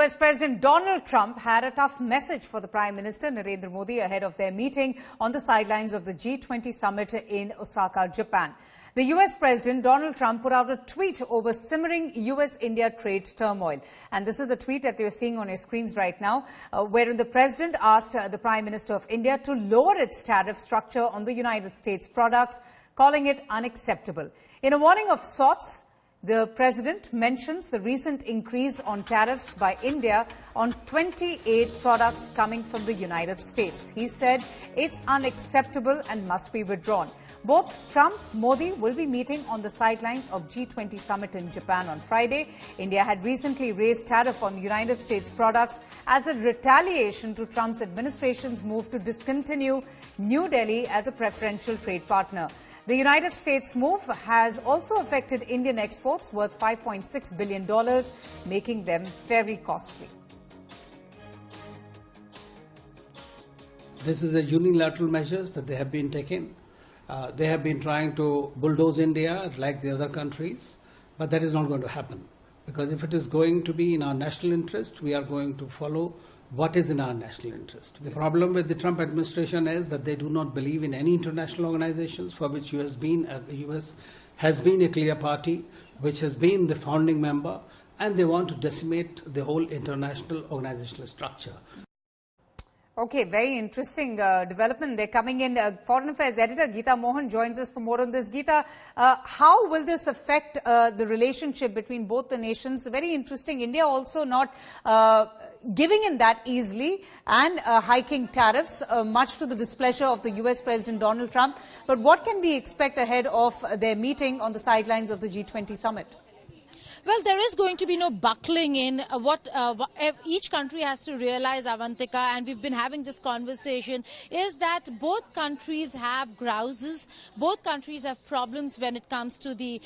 US President Donald Trump had a tough message for the Prime Minister Narendra Modi ahead of their meeting on the sidelines of the G20 Summit in Osaka, Japan. The US President Donald Trump put out a tweet over simmering US-India trade turmoil. And this is the tweet that you're seeing on your screens right now, wherein the President asked the Prime Minister of India to lower its tariff structure on the United States products, calling it unacceptable. In a warning of sorts, the President mentions the recent increase on tariffs by India on 28 products coming from the United States. He said it's unacceptable and must be withdrawn. Both Trump and Modi will be meeting on the sidelines of G20 Summit in Japan on Friday. India had recently raised tariff on United States products as a retaliation to Trump's administration's move to discontinue New Delhi as a preferential trade partner. The United States move has also affected Indian exports worth $5.6 billion, making them very costly. This is a unilateral measures that they have been taking. They have been trying to bulldoze India like the other countries, but that is not going to happen. Because if it is going to be in our national interest, we are going to follow what is in our national interest. The problem with the Trump administration is that they do not believe in any international organizations for which the US has been a clear party, which has been the founding member, and they want to decimate the whole international organizational structure. Okay, very interesting development. They're coming in. Foreign Affairs Editor Geeta Mohan joins us for more on this. Geeta, how will this affect the relationship between both the nations? Very interesting. India also not giving in that easily and hiking tariffs, much to the displeasure of the US President Donald Trump. But what can we expect ahead of their meeting on the sidelines of the G20 Summit? Well, there is going to be no buckling in. What each country has to realize, Avantika, and we've been having this conversation, is that both countries have grouses. Both countries have problems when it comes to the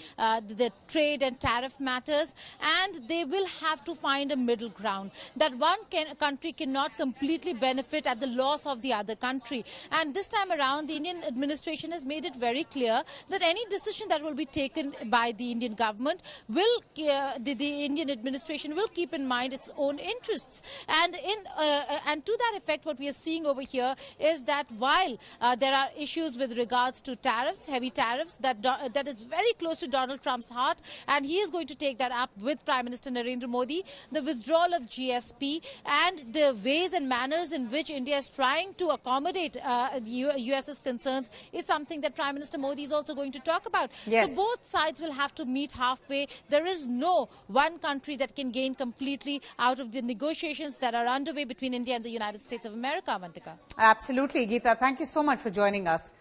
trade and tariff matters, and they will have to find a middle ground. That one country cannot completely benefit at the loss of the other country. And this time around, the Indian administration has made it very clear that any decision that will be taken by the Indian government will the Indian administration will keep in mind its own interests. And to that effect, what we are seeing over here is that while there are issues with regards to tariffs, heavy tariffs, that is very close to Donald Trump's heart, and he is going to take that up with Prime Minister Narendra Modi, the withdrawal of GSP and the ways and manners in which India is trying to accommodate the US's concerns is something that Prime Minister Modi is also going to talk about. Yes. So both sides will have to meet halfway. There is no one country that can gain completely out of the negotiations that are underway between India and the United States of America, Avantika. Absolutely, Geeta. Thank you so much for joining us.